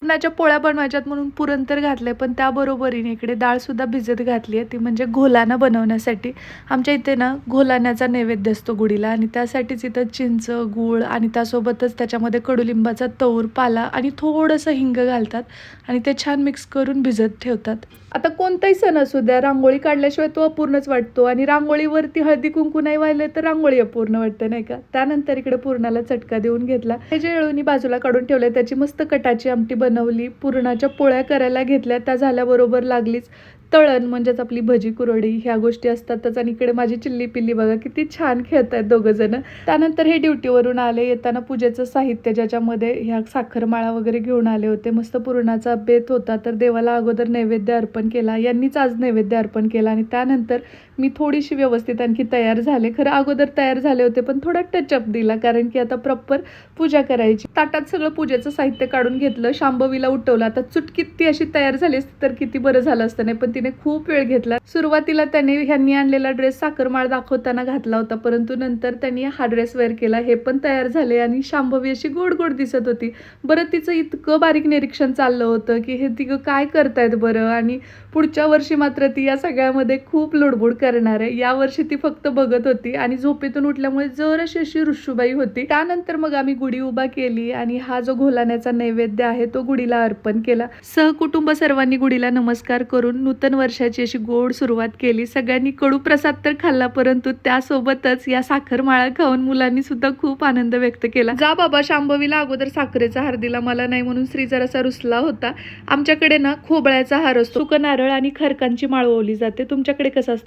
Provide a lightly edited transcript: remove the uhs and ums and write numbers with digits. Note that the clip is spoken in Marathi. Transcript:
पुरणाच्या पोळ्या बनवायच्यात म्हणून पुरण तर घातलंय, पण त्याबरोबरीने इकडे डाळ सुद्धा भिजत घातली आहे, ती म्हणजे घोलाना बनवण्यासाठी. आमच्या इथे ना घोलाण्याचा नैवेद्य असतो गुढीला आणि त्यासाठीच इथं चिंच, गूळ आणि त्यासोबतच त्याच्यामध्ये कडुलिंबाचा तौर, पाला आणि थोडंसं हिंग घालतात आणि ते छान मिक्स करून भिजत ठेवतात. आता कोणताही सण असू द्या, रांगोळी काढल्याशिवाय तो अपूर्णच वाटतो आणि रांगोळीवरती हळदी कुंकू नाही वाहिले तर रांगोळी अपूर्ण वाटते, नाही का? त्यानंतर इकडे पुरणाला चटका देऊन घेतला. हे जे येळूनी बाजूला काढून ठेवले त्याची मस्त कटाची आमटी बनवली. पुरणाच्या पोळ्या करायला घेतल्या, त्या झाल्याबरोबर लागलीच तळण म्हणजेच आपली भजी कुरडी ह्या गोष्टी असतातच. आणि इकडे माझी चिल्ली पिल्ली बघा किती छान खेळतायत दोघं जण. त्यानंतर हे ड्युटीवरून आले, येताना पूजेचं साहित्य ज्याच्यामध्ये ह्या साखरमाळा वगैरे घेऊन आले होते. मस्त पुरणाचा बेत होता, तर देवाला अगोदर नैवेद्य अर्पण केला. यांनीच आज नैवेद्य अर्पण केला आणि त्यानंतर मी थोडीशी व्यवस्थित आणखी तयार झाले. खरं अगोदर तयार झाले होते, पण थोडा टचअप दिला कारण की आता प्रॉपर पूजा करायची. ताटात सगळं पूजेचं साहित्य काढून घेतलं, शांभवीला उठवलं. आता चुटकीत ती अशी तयार झाली असती तर किती बरं झालं असतं, नाही पण तिने खूप वेळ घेतला. सुरुवातीला त्याने ह्यांनी आणलेला ड्रेस साखरमाळ दाखवताना घातला होता, परंतु नंतर त्यांनी हा ड्रेस वेअर केला. हे पण तयार झाले आणि शांभवी अशी गोड गोड दिसत होती. बरं तिचं इतकं बारीक निरीक्षण चाललं होतं की हे तिघं काय करतायत बरं, आणि पुढच्या वर्षी मात्र ती या सगळ्यामध्ये खूप लुडबुड करणार आहे. या वर्षी ती फक्त बघत होती आणि झोपेतून उठल्यामुळे जराशी अशी रुशुबाई होती. त्यानंतर मग आम्ही गुढी उभा केली आणि हा जो घोलाण्याचा नैवेद्य आहे तो गुढीला अर्पण केला. सहकुटुंब सर्वांनी गुढीला नमस्कार करून नूतन वर्षाची अशी गोड सुरुवात केली. सगळ्यांनी कडू प्रसाद तर खाल्ला, परंतु त्यासोबतच या साखरमाळा खाऊन मुलांनी सुद्धा खूप आनंद व्यक्त केला. जा बाबा, शांभवीला अगोदर साखरेचा हार दिला, मला नाही म्हणून श्री जरासा रुसला होता. आमच्याकडे ना खोबळ्याचा हार असतो, सुकं नारळ आणि खरकांची माळ ओवली जाते. तुमच्याकडे कसं असतं?